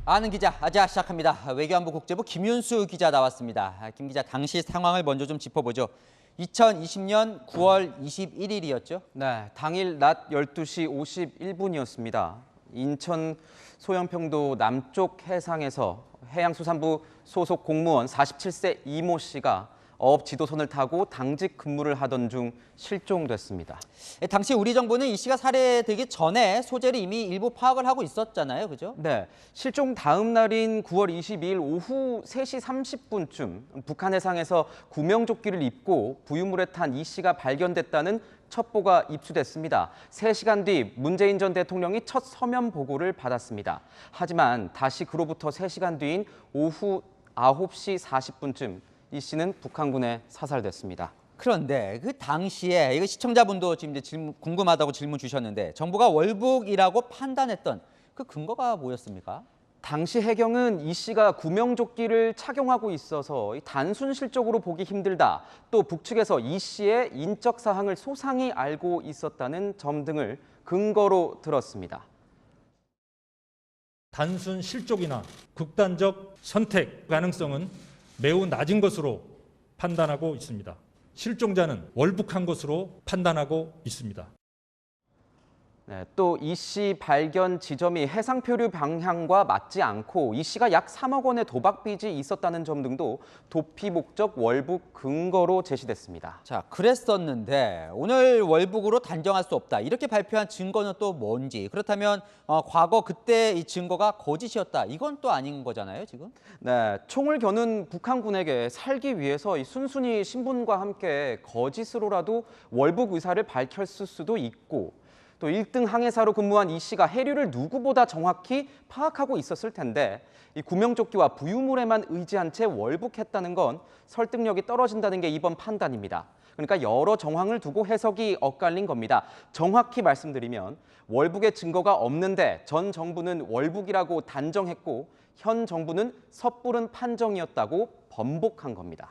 아는 기자, 아자 시작합니다. 외교안보 국제부 김윤수 기자 나왔습니다. 김 기자, 당시 상황을 먼저 좀 짚어보죠. 2020년 9월 21일이었죠? 네, 당일 낮 12시 51분이었습니다. 인천 소연평도 남쪽 해상에서 해양수산부 소속 공무원 47세 이모 씨가 어업 지도선을 타고 당직 근무를 하던 중 실종됐습니다. 당시 우리 정부는 이 씨가 살해되기 전에 소재를 이미 일부 파악을 하고 있었잖아요, 그죠? 네, 실종 다음 날인 9월 22일 오후 3시 30분쯤 북한 해상에서 구명조끼를 입고 부유물에 탄 이 씨가 발견됐다는 첩보가 입수됐습니다. 3시간 뒤 문재인 전 대통령이 첫 서면 보고를 받았습니다. 하지만 다시 그로부터 3시간 뒤인 오후 9시 40분쯤 이 씨는 북한군에 사살됐습니다. 그런데 그 당시에 이거 시청자분도 지금 이제 궁금하다고 질문 주셨는데 정부가 월북이라고 판단했던 그 근거가 뭐였습니까? 당시 해경은 이 씨가 구명조끼를 착용하고 있어서 단순 실적으로 보기 힘들다. 또 북측에서 이 씨의 인적 사항을 소상히 알고 있었다는 점 등을 근거로 들었습니다. 단순 실족이나 극단적 선택 가능성은 매우 낮은 것으로 판단하고 있습니다. 실종자는 월북한 것으로 판단하고 있습니다. 네, 또 이 씨 발견 지점이 해상 표류 방향과 맞지 않고 이 씨가 약 3억 원의 도박 빚이 있었다는 점 등도 도피 목적 월북 근거로 제시됐습니다. 자, 그랬었는데 오늘 월북으로 단정할 수 없다. 이렇게 발표한 증거는 또 뭔지. 그렇다면 과거 그때 이 증거가 거짓이었다. 이건 또 아닌 거잖아요, 지금? 네, 총을 겨눈 북한군에게 살기 위해서 순순히 신분과 함께 거짓으로라도 월북 의사를 밝혔을 수도 있고 또 1등 항해사로 근무한 이 씨가 해류를 누구보다 정확히 파악하고 있었을 텐데 이 구명조끼와 부유물에만 의지한 채 월북했다는 건 설득력이 떨어진다는 게 이번 판단입니다. 그러니까 여러 정황을 두고 해석이 엇갈린 겁니다. 정확히 말씀드리면 월북의 증거가 없는데 전 정부는 월북이라고 단정했고 현 정부는 섣부른 판정이었다고 번복한 겁니다.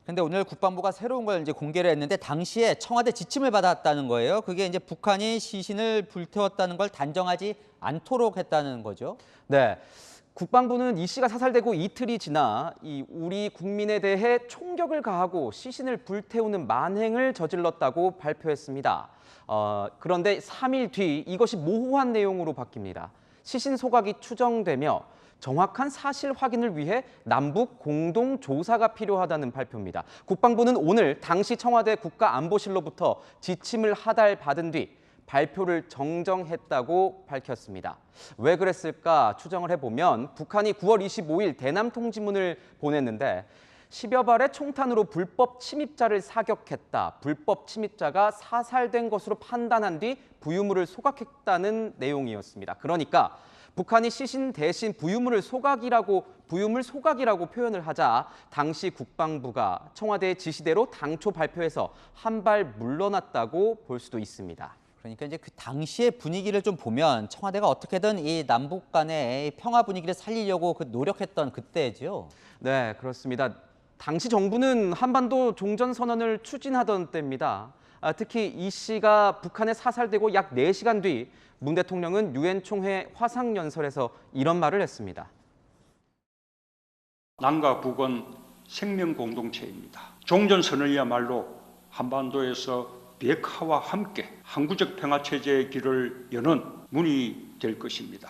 근데 오늘 국방부가 새로운 걸 이제 공개를 했는데 당시에 청와대 지침을 받았다는 거예요. 그게 이제 북한이 시신을 불태웠다는 걸 단정하지 않도록 했다는 거죠. 네. 국방부는 이 씨가 사살되고 이틀이 지나 우리 국민에 대해 총격을 가하고 시신을 불태우는 만행을 저질렀다고 발표했습니다. 그런데 3일 뒤 이것이 모호한 내용으로 바뀝니다. 시신 소각이 추정되며 정확한 사실 확인을 위해 남북 공동 조사가 필요하다는 발표입니다. 국방부는 오늘 당시 청와대 국가안보실로부터 지침을 하달받은 뒤 발표를 정정했다고 밝혔습니다. 왜 그랬을까 추정을 해보면 북한이 9월 25일 대남 통지문을 보냈는데 10여 발의 총탄으로 불법 침입자를 사격했다. 불법 침입자가 사살된 것으로 판단한 뒤 부유물을 소각했다는 내용이었습니다. 그러니까 북한이 시신 대신 부유물 소각이라고 표현을 하자 당시 국방부가 청와대의 지시대로 당초 발표해서 한 발 물러났다고 볼 수도 있습니다. 그러니까 이제 그 당시의 분위기를 좀 보면 청와대가 어떻게든 이 남북 간의 평화 분위기를 살리려고 노력했던 그때죠. 네, 그렇습니다. 당시 정부는 한반도 종전선언을 추진하던 때입니다. 특히 이 씨가 북한에 사살되고 약 4시간 뒤 문 대통령은 유엔 총회 화상연설에서 이런 말을 했습니다. 남과 북은 생명 공동체입니다. 종전선언이야말로 한반도에서 비핵화와 함께 항구적 평화체제의 길을 여는 문이 될 것입니다.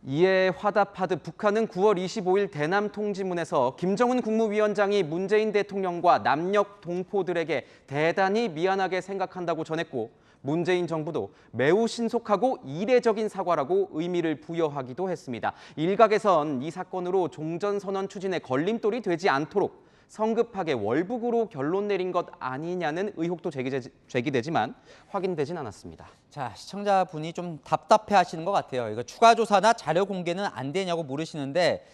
이에 화답하듯 북한은 9월 25일 대남 통지문에서 김정은 국무위원장이 문재인 대통령과 남녘 동포들에게 대단히 미안하게 생각한다고 전했고 문재인 정부도 매우 신속하고 이례적인 사과라고 의미를 부여하기도 했습니다. 일각에선 이 사건으로 종전선언 추진에 걸림돌이 되지 않도록 성급하게 월북으로 결론 내린 것 아니냐는 의혹도 제기되지만 확인되진 않았습니다. 자, 시청자분이 좀 답답해 하시는 것 같아요. 이거 추가 조사나 자료 공개는 안 되냐고 물으시는데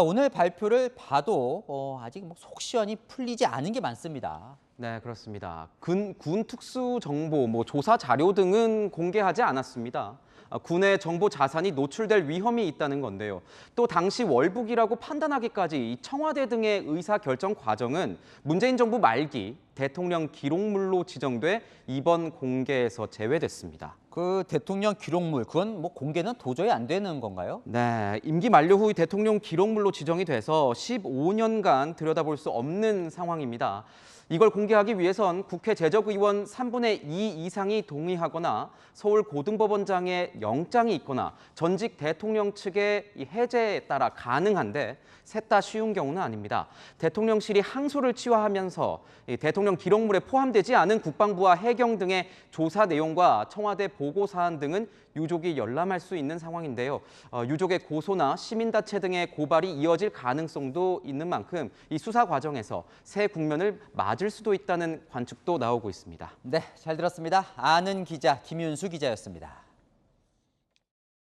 오늘 발표를 봐도 아직 속 시원히 풀리지 않은 게 많습니다. 네, 그렇습니다. 군 특수 정보, 조사 자료 등은 공개하지 않았습니다. 군의 정보 자산이 노출될 위험이 있다는 건데요. 또 당시 월북이라고 판단하기까지 청와대 등의 의사 결정 과정은 문재인 정부 말기 대통령 기록물로 지정돼 이번 공개에서 제외됐습니다. 그 대통령 기록물, 그건 뭐 공개는 도저히 안 되는 건가요? 네, 임기 만료 후 대통령 기록물로 지정이 돼서 15년간 들여다볼 수 없는 상황입니다. 이걸 공개하기 위해선 국회 제적의원 3분의 2 이상이 동의하거나 서울고등법원장의 영장이 있거나 전직 대통령 측의 이 해제에 따라 가능한데 셋 다 쉬운 경우는 아닙니다. 대통령실이 항소를 취하하면서 이 대통령 기록물에 포함되지 않은 국방부와 해경 등의 조사 내용과 청와대 보고 사안 등은 유족이 열람할 수 있는 상황인데요. 유족의 고소나 시민단체 등의 고발이 이어질 가능성도 있는 만큼 이 수사 과정에서 새 국면을 맞을 수도 있다는 관측도 나오고 있습니다. 네, 잘 들었습니다. 아는 기자 김윤수 기자였습니다.